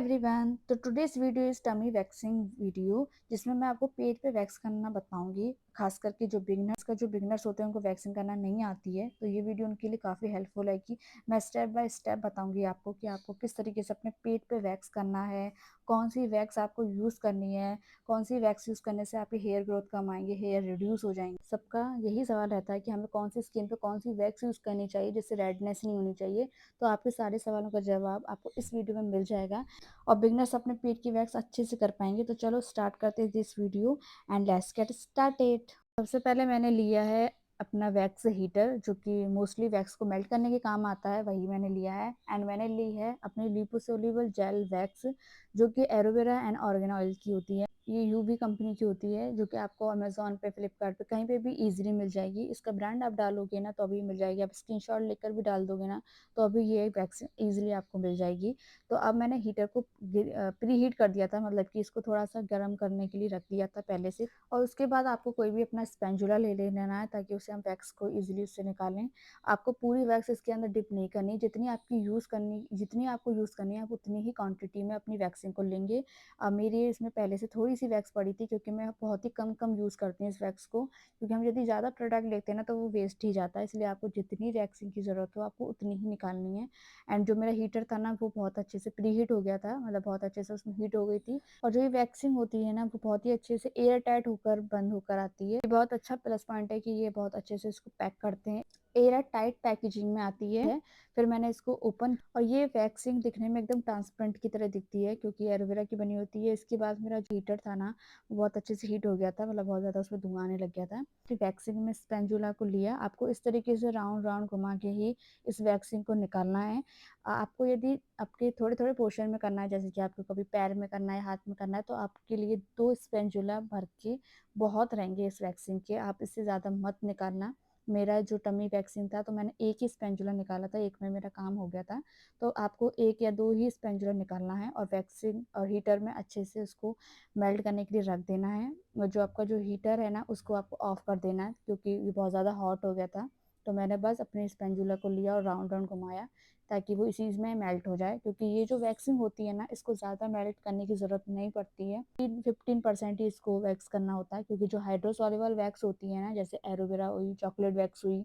Everyone, तो today's video is tummy waxing video, जिसमें मैं आपको पेट पे वैक्स करना बताऊंगी। खास करके जो बिगनर्स होते हैं उनको वैक्सिंग करना नहीं आती है, तो ये वीडियो उनके लिए काफ़ी हेल्पफुल है कि मैं स्टेप बाय स्टेप बताऊंगी आपको कि आपको किस तरीके से अपने पेट पे वैक्स करना है, कौन सी वैक्स आपको यूज़ करनी है, कौन सी वैक्स यूज़ करने से आपकी हेयर ग्रोथ कम आएंगे, हेयर रिड्यूस हो जाएंगे। सबका यही सवाल रहता है कि हमें कौन सी स्किन पे कौन सी वैक्स यूज़ करनी चाहिए जिससे रेडनेस नहीं होनी चाहिए। तो आपके सारे सवालों का जवाब आपको इस वीडियो में मिल जाएगा और बिगनर्स अपने पेट की वैक्स अच्छे से कर पाएंगे। तो चलो स्टार्ट करते हैं this video and let's get started. सबसे पहले मैंने लिया है अपना वैक्स हीटर, जो कि मोस्टली वैक्स को मेल्ट करने के काम आता है, वही मैंने लिया है। एंड मैंने ली है अपनी लिपोसोल्यूबल जेल वैक्स, जो कि एलोवेरा एंड ऑर्गेन ऑयल की होती है। ये यूवी कंपनी की होती है, जो कि आपको अमेजोन पे, फ्लिपकार्ट पे, कहीं पे भी इजीली मिल जाएगी। इसका ब्रांड आप डालोगे ना तो अभी मिल जाएगी, आप स्क्रीनशॉट लेकर भी डाल दोगे ना तो अभी ये वैक्स इजीली आपको मिल जाएगी। तो अब मैंने हीटर को प्री हीट कर दिया था, मतलब कि इसको थोड़ा सा गर्म करने के लिए रख दिया था पहले से। और उसके बाद आपको कोई भी अपना स्पैचुला ले लेना है, ताकि उसे हम वैक्स को इजीली उससे निकालें। आपको पूरी वैक्स इसके अंदर डिप नहीं करनी, जितनी आपको यूज़ करनी है आप उतनी ही क्वांटिटी में अपनी वैक्सिंग को लेंगे। अब मेरी इसमें पहले से थोड़ी सी वैक्स पड़ी थी, क्योंकि मैं बहुत ही कम कम यूज़ करती हूँ इस वैक्स को, क्योंकि हम यदि ज़्यादा प्रोडक्ट लेते हैं ना तो वो वेस्ट ही जाता है। इसलिए आपको जितनी वैक्सिंग की ज़रूरत हो आपको उतनी ही निकालनी है। एंड जो मेरा हीटर था ना वो बहुत अच्छे से प्री हीट हो गया था, मतलब बहुत अच्छे से उसमें हीट हो गई थी। और जो ये वैक्सिंग होती है ना वो बहुत ही अच्छे से एयर टाइट होकर बंद होकर आती है। ये बहुत अच्छा प्लस पॉइंट है कि ये बहुत अच्छे से इसको पैक करते हैं, एयर टाइट पैकेजिंग में आती है। फिर मैंने इसको ओपन, और ये वैक्सिंग दिखने में एकदम ट्रांसपेरेंट की तरह दिखती है, क्योंकि एलोवेरा की बनी होती है। इसके बाद मेरा जो हीटर था ना वो बहुत अच्छे से हीट हो गया था, मतलब बहुत ज़्यादा उसमें धुआं आने लग गया था। फिर वैक्सिंग में स्पैचुला को लिया, आपको इस तरीके से राउंड राउंड घुमा के ही इस वैक्सिंग को निकालना है। आपको यदि आपके थोड़े थोड़े पोर्शन में करना है, जैसे कि आपको कभी पैर में करना है, हाथ में करना है, तो आपके लिए 2 स्पैचुला भर के बहुत रहेंगे इस वैक्सिंग के। आप इससे ज़्यादा मत निकालना। मेरा जो टमी वैक्सिंग था तो मैंने एक ही स्पैचुला निकाला था, एक में मेरा काम हो गया था। तो आपको 1 या 2 ही स्पैचुला निकालना है और वैक्सिंग और हीटर में अच्छे से उसको मेल्ट करने के लिए रख देना है। और जो आपका जो हीटर है ना उसको आपको ऑफ कर देना है, क्योंकि ये बहुत ज़्यादा हॉट हो गया था। तो मैंने बस अपने स्पैचुला को लिया और राउंड राउंड घुमाया, ताकि वो इसी में मेल्ट हो जाए। क्योंकि ये जो वैक्सिंग होती है ना इसको ज़्यादा मेल्ट करने की ज़रूरत नहीं पड़ती है, 15% ही इसको वैक्स करना होता है। क्योंकि जो हाइड्रोसॉल्युबल वैक्स होती है ना, जैसे एलोवेरा हुई, चॉकलेट वैक्स हुई,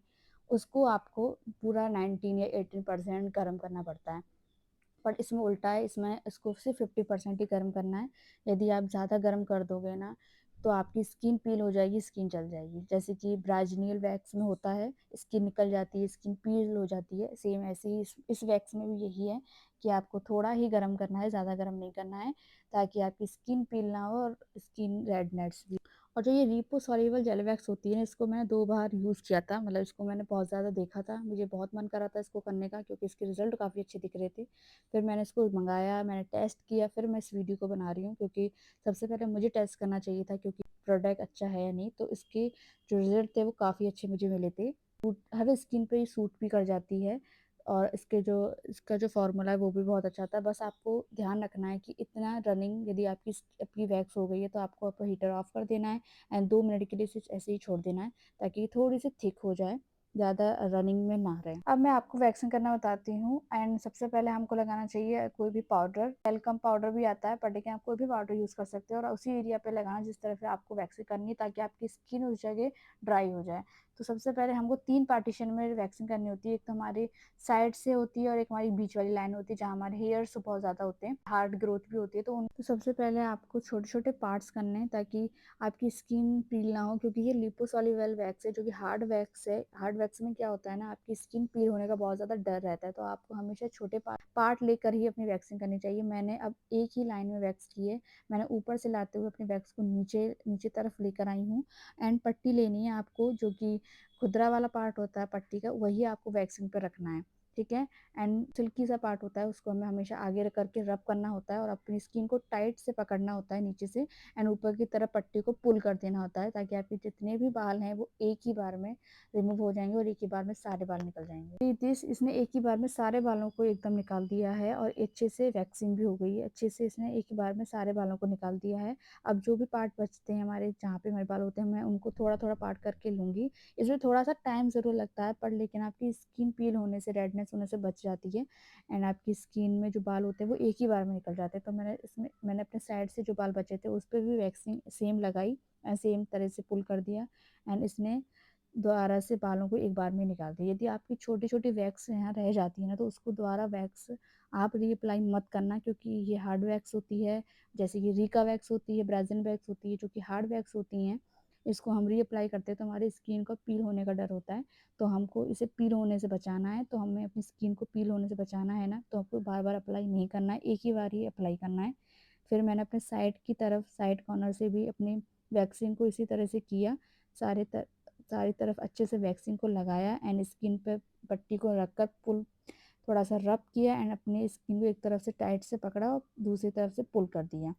उसको आपको पूरा 19 या 18% गर्म करना पड़ता है। बट इसमें उल्टा है, इसमें इसको सिर्फ 50% ही गर्म करना है। यदि आप ज़्यादा गर्म कर दोगे ना तो आपकी स्किन पील हो जाएगी, स्किन जल जाएगी। जैसे कि ब्राजिनियल वैक्स में होता है, स्किन निकल जाती है, स्किन पील हो जाती है, सेम ऐसे ही इस वैक्स में भी यही है कि आपको थोड़ा ही गर्म करना है, ज़्यादा गर्म नहीं करना है, ताकि आपकी स्किन पील ना हो और स्किन रेडनेस भी। और जो ये लिपोसॉल्युबल जेल वैक्स होती है ना, इसको मैंने 2 बार यूज़ किया था, मतलब इसको मैंने बहुत ज़्यादा देखा था, मुझे बहुत मन कर रहा था इसको करने का, क्योंकि इसके रिजल्ट काफ़ी अच्छे दिख रहे थे। फिर मैंने इसको मंगाया, मैंने टेस्ट किया, फिर मैं इस वीडियो को बना रही हूँ। क्योंकि सबसे पहले मुझे टेस्ट करना चाहिए था, क्योंकि प्रोडक्ट अच्छा है या नहीं। तो इसके जो रिजल्ट थे वो काफ़ी अच्छे मुझे मिले थे। हर स्किन पे ये सूट भी कर जाती है, और इसका जो फार्मूला है वो भी बहुत अच्छा था। बस आपको ध्यान रखना है कि इतना रनिंग, यदि आपकी वैक्स हो गई है तो आपको हीटर ऑफ कर देना है एंड 2 मिनट के लिए इसे ऐसे ही छोड़ देना है, ताकि थोड़ी सी थिक हो जाए, ज़्यादा रनिंग में ना रहे। अब मैं आपको वैक्सिंग करना बताती हूँ। एंड सबसे पहले हमको लगाना चाहिए कोई भी पाउडर, टेल्कम पाउडर भी आता है, पर लेकिन आप कोई भी पाउडर यूज़ कर सकते हो, और उसी एरिया पे लगाना जिस तरह से आपको वैक्सिंग करनी है, ताकि आपकी स्किन उस जगह ड्राई हो जाए। तो सबसे पहले हमको 3 पार्टीशन में वैक्सिंग करनी होती है। एक तो हमारी साइड से होती है और एक हमारी बीच वाली लाइन होती है, जहाँ हमारे हेयर्स बहुत ज़्यादा होते हैं, हार्ड ग्रोथ भी होती है। तो सबसे पहले आपको छोटे छोटे पार्ट्स करने हैं, ताकि आपकी स्किन पील ना हो। क्योंकि ये लिपोसॉल्युबल वैक्स है, जो कि हार्ड वैक्स है। हार्ड वैक्स में क्या होता है ना, आपकी स्किन पील होने का बहुत ज़्यादा डर रहता है, तो आपको हमेशा छोटे पार्ट लेकर ही अपनी वैक्सिंग करनी चाहिए। मैंने अब एक ही लाइन में वैक्स की है, मैंने ऊपर से लाते हुए अपनी वैक्स को नीचे नीचे तरफ लेकर आई हूँ। एंड पट्टी लेनी है आपको, जो कि खुदरा वाला पार्ट होता है पट्टी का, वही आपको वैक्सिंग पर रखना है, ठीक है। एंड सिल्की सा पार्ट होता है, उसको हमें हमेशा आगे रख करके रब करना होता है, और अपनी स्किन को टाइट से पकड़ना होता है नीचे से, एंड ऊपर की तरफ पट्टी को पुल कर देना होता है, ताकि आपके जितने भी बाल हैं वो एक ही बार में रिमूव हो जाएंगे और एक ही बार में सारे बाल निकल जाएंगे। इसने एक ही बार में सारे बालों को एकदम निकाल दिया है, और अच्छे से वैक्सिंग भी हो गई है, अच्छे से इसने एक ही बार में सारे बालों को निकाल दिया है। अब जो भी पार्ट बचते हैं हमारे, जहाँ पे हमारे बाल होते हैं, मैं उनको थोड़ा थोड़ा पार्ट करके लूँगी। इसमें थोड़ा सा टाइम ज़रूर लगता है, पर लेकिन आपकी स्किन पील होने से, रेडनेस रेडनेस होने से बच जाती है एंड आपकी स्किन में जो बाल होते हैं वो एक ही बार में निकल जाते हैं। तो मैंने अपने साइड से जो बाल बचे थे उस पर भी वैक्सिंग सेम लगाई एंड सेम तरह से पुल कर दिया एंड इसने दोबारा से बालों को एक बार में निकाल दिया। यदि आपकी छोटी छोटी वैक्स यहाँ रह जाती है ना, तो उसको दोबारा वैक्स आप रीअप्लाई मत करना, क्योंकि ये हार्ड वैक्स होती है। जैसे कि रीका वैक्स होती है, ब्राज़िल वैक्स होती है, जो कि हार्ड वैक्स होती हैं। इसको हम रीअप्लाई करते हैं तो हमारी स्किन को पील होने का डर होता है। तो हमको इसे पील होने से बचाना है, तो हमें अपनी स्किन को पील होने से बचाना है ना, तो आपको बार बार अप्लाई नहीं करना है, एक ही बार ही अप्लाई करना है। फिर मैंने अपने साइड की तरफ, साइड कॉर्नर से भी अपनी वैक्सिंग को इसी तरह से किया। सारी तरफ अच्छे से वैक्सिंग को लगाया एंड स्किन पे पट्टी को रखकर पुल थोड़ा सा रब किया एंड अपनी स्किन को एक तरफ से टाइट से पकड़ा और दूसरी तरफ से पुल कर दिया।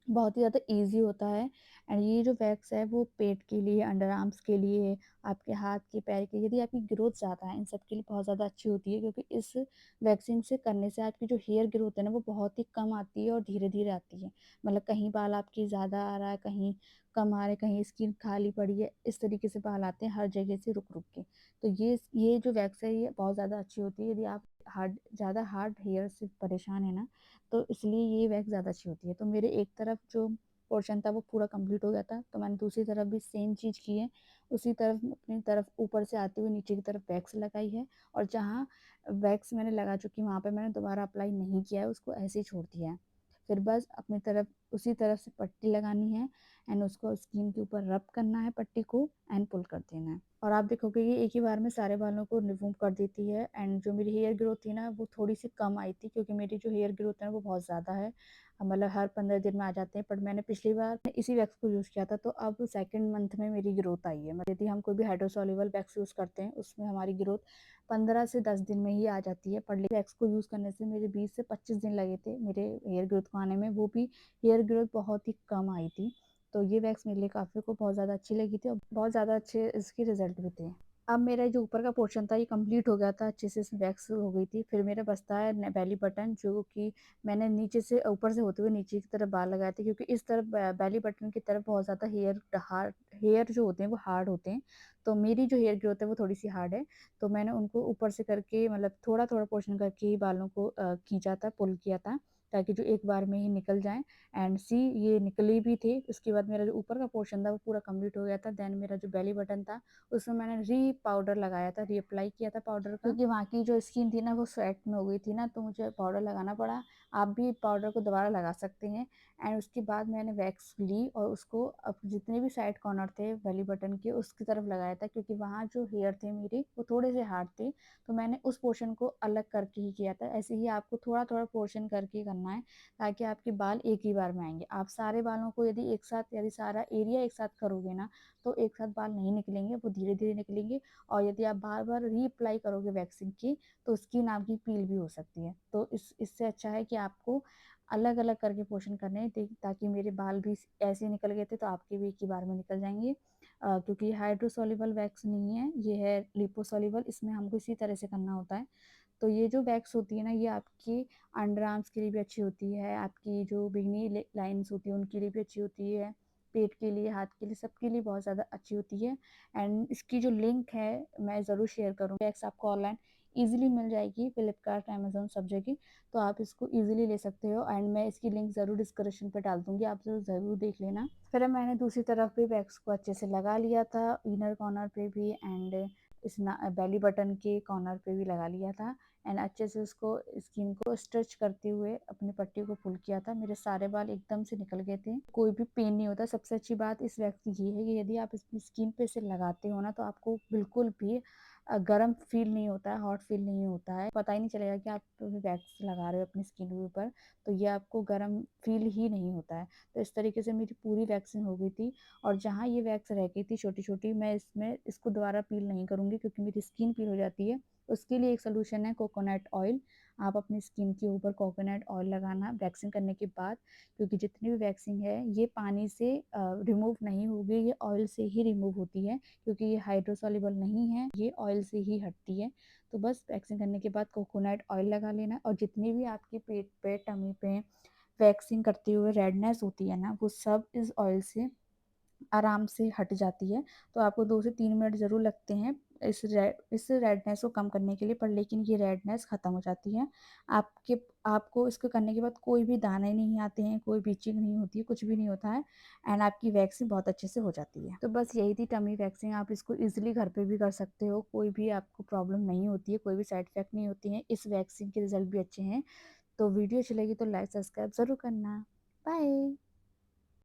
बहुत ही ज़्यादा ईज़ी होता है एंड ये जो वैक्स है वो पेट के लिए, अंडर आर्म्स के लिए, आपके हाथ के, पैर के, यदि आपकी ग्रोथ ज़्यादा है, इन सब के लिए बहुत ज़्यादा अच्छी होती है, क्योंकि इस वैक्सिंग से करने से आपकी जो हेयर ग्रोथ है ना वो बहुत ही कम आती है और धीरे-धीरे आती है। मतलब कहीं बाल आपके ज़्यादा आ रहा है, कहीं कम आ रहे हैं, कहीं स्किन खाली पड़ी है, इस तरीके से बाल आते हैं हर जगह से रुक-रुक के। तो ये जो वैक्स है ये बहुत ज़्यादा अच्छी होती है। यदि आप हार्ड हेयर से परेशान हैं ना, तो इसलिए ये वैक्स ज़्यादा अच्छी होती है। तो मेरे एक तरफ जो पोर्शन था वो पूरा कंप्लीट हो गया था, तो मैंने दूसरी तरफ भी सेम चीज़ की है। उसी तरफ अपनी तरफ ऊपर से आते हुए नीचे की तरफ वैक्स लगाई है और जहाँ वैक्स मैंने लगा चुकी वहाँ पे मैंने दोबारा अप्लाई नहीं किया है, उसको ऐसे ही छोड़ दिया है। फिर बस अपनी तरफ उसी तरफ से पट्टी लगानी है एंड उसको स्किन के ऊपर रब करना है पट्टी को एंड पुल कर देना है। और आप देखोगे ये एक ही बार में सारे बालों को रिमूव कर देती है एंड जो मेरी हेयर ग्रोथ थी ना वो थोड़ी-सी कम आई थी, क्योंकि मेरी जो हेयर ग्रोथ है वो बहुत ज़्यादा है। मतलब हर 15 दिन में आ जाते हैं, पर मैंने पिछली बार इसी वैक्स को यूज़ किया था, तो अब सेकंड मंथ में मेरी ग्रोथ आई है। मतलब यदि हम कोई भी हाइड्रोसॉल्युबल वैक्स यूज़ करते हैं उसमें हमारी ग्रोथ 15 से 10 दिन में ही आ जाती है, पर वैक्स को यूज़ करने से मेरे 20 से 25 दिन लगे थे मेरे हेयर ग्रोथ को आने में, वो भी हेयर ग्रोथ बहुत ही कम आई थी। तो ये वैक्स मेरे लिए काफ़ी को बहुत ज़्यादा अच्छी लगी थी और बहुत ज़्यादा अच्छे इसके रिज़ल्ट भी थे। अब मेरा जो ऊपर का पोर्शन था ये कंप्लीट हो गया था, अच्छे से इसमें वैक्स हो गई थी। फिर मेरा बचता है बेली बटन, जो कि मैंने नीचे से ऊपर से होते हुए नीचे की तरफ बाल लगाए थे, क्योंकि इस तरफ बेली बटन की तरफ बहुत ज़्यादा हेयर जो होते हैं वो हार्ड होते हैं। तो मेरी जो हेयर ग्रोथ है वो थोड़ी सी हार्ड है, तो मैंने उनको ऊपर से करके, मतलब थोड़ा थोड़ा पोर्शन करके ही बालों को खींचा था, पुल किया था, ताकि जो एक बार में ही निकल जाएँ। एंड सी ये निकली भी थी। उसके बाद मेरा जो ऊपर का पोर्शन था वो पूरा कंप्लीट हो गया था। देन मेरा जो बेली बटन था उसमें मैंने पाउडर लगाया था, रीअप्लाई किया था पाउडर का, क्योंकि वहाँ की जो स्किन थी ना वो स्वेट में हो गई थी ना, तो मुझे पाउडर लगाना पड़ा। आप भी पाउडर को दोबारा लगा सकते हैं। एंड उसके बाद मैंने वैक्स ली और उसको अब जितने भी साइड कॉर्नर थे बेली बटन के उसकी तरफ लगाया था, क्योंकि वहाँ जो हेयर थे मेरे वो थोड़े से हार्ड थे, तो मैंने उस पोर्शन को अलग करके ही किया था। ऐसे ही आपको थोड़ा थोड़ा पोर्शन करके करना है, ताकि आपके बाल एक ही बार में आएंगे। आप सारे बालों को यदि एक साथ, यदि सारा एरिया एक साथ करोगे ना, तो एक साथ बाल नहीं निकलेंगे, वो धीरे धीरे निकलेंगे। और यदि आप बार बार रीअप्लाई करोगे वैक्सीन की, तो स्किन आपकी पील भी हो सकती है। तो इससे अच्छा है कि आपको अलग अलग करके पोषण करने हैं, ताकि मेरे बाल भी ऐसे निकल गए थे तो आपके भी एक ही बार में निकल जाएंगे। क्योंकि हाइड्रोसोल्यूबल वैक्स नहीं है, ये है लिपोसोल्यूबल, इसमें हमको इसी तरह से करना होता है। तो ये जो वैक्स होती है ना, ये आपकी अंडर आर्म्स के लिए भी अच्छी होती है, आपकी जो बिगनी लाइन्स होती है उनके लिए भी अच्छी होती है, पेट के लिए, हाथ के लिए, सबके लिए बहुत ज़्यादा अच्छी होती है। एंड इसकी जो लिंक है मैं ज़रूर शेयर करूँगी। वैक्स आपको ऑनलाइन ईजिली मिल जाएगी, फ्लिपकार्ट, अमेजोन, सब जगह, तो आप इसको ईजिली ले सकते हो। एंड मैं इसकी लिंक ज़रूर डिस्क्रिप्शन पे डाल दूँगी, आप ज़रूर देख लेना। फिर मैंने दूसरी तरफ भी वैक्स को अच्छे से लगा लिया था, इनर कॉर्नर पे भी एंड इस बेली बटन के कॉर्नर पे भी लगा लिया था। एंड अच्छे से उसको, स्किन को स्ट्रेच करते हुए अपनी पट्टी को पुल किया था। मेरे सारे बाल एकदम से निकल गए थे, कोई भी पेन नहीं होता। सबसे अच्छी बात इस वैक्स की ये है कि यदि आप इसकी स्किन पे इसे लगाते हो ना, तो आपको बिल्कुल भी गर्म फील नहीं होता है, हॉट फील नहीं होता है, पता ही नहीं चलेगा कि आप वैक्स लगा रहे हो अपनी स्किन के ऊपर, तो ये आपको गर्म फील ही नहीं होता है। तो इस तरीके से मेरी पूरी वैक्सिंग हो गई थी। और जहाँ ये वैक्स रह गई थी छोटी छोटी, मैं इसको दोबारा पील नहीं करूँगी, क्योंकि मेरी स्किन पील हो जाती है। उसके लिए एक सोल्यूशन है कोकोनट ऑयल। आप अपनी स्किन के ऊपर कोकोनट ऑयल लगाना वैक्सिंग करने के बाद, क्योंकि जितनी भी वैक्सिंग है ये पानी से रिमूव नहीं होगी, ये ऑयल से ही रिमूव होती है, क्योंकि ये हाइड्रोसॉल्युबल नहीं है, ये ऑयल से ही हटती है। तो बस वैक्सिंग करने के बाद कोकोनट ऑयल लगा लेना, और जितनी भी आपकी पेट पे, टमी पे वैक्सिंग करते हुए रेडनेस होती है ना, वो सब इस ऑयल से आराम से हट जाती है। तो आपको 2 से 3 मिनट ज़रूर लगते हैं इस रेडनेस को कम करने के लिए, पर लेकिन ये रेडनेस ख़त्म हो जाती है। आपको इसको करने के बाद कोई भी दाने नहीं आते हैं, कोई भी इचिंग नहीं होती है, कुछ भी नहीं होता है एंड आपकी वैक्सिंग बहुत अच्छे से हो जाती है। तो बस यही थी टमी वैक्सिंग। आप इसको ईज़िली घर पे भी कर सकते हो, कोई भी आपको प्रॉब्लम नहीं होती है, कोई भी साइड इफ़ेक्ट नहीं होती है। इस वैक्सिंग के रिज़ल्ट भी अच्छे हैं। तो वीडियो अच्छी लगी तो लाइक, सब्सक्राइब ज़रूर करना। बाय।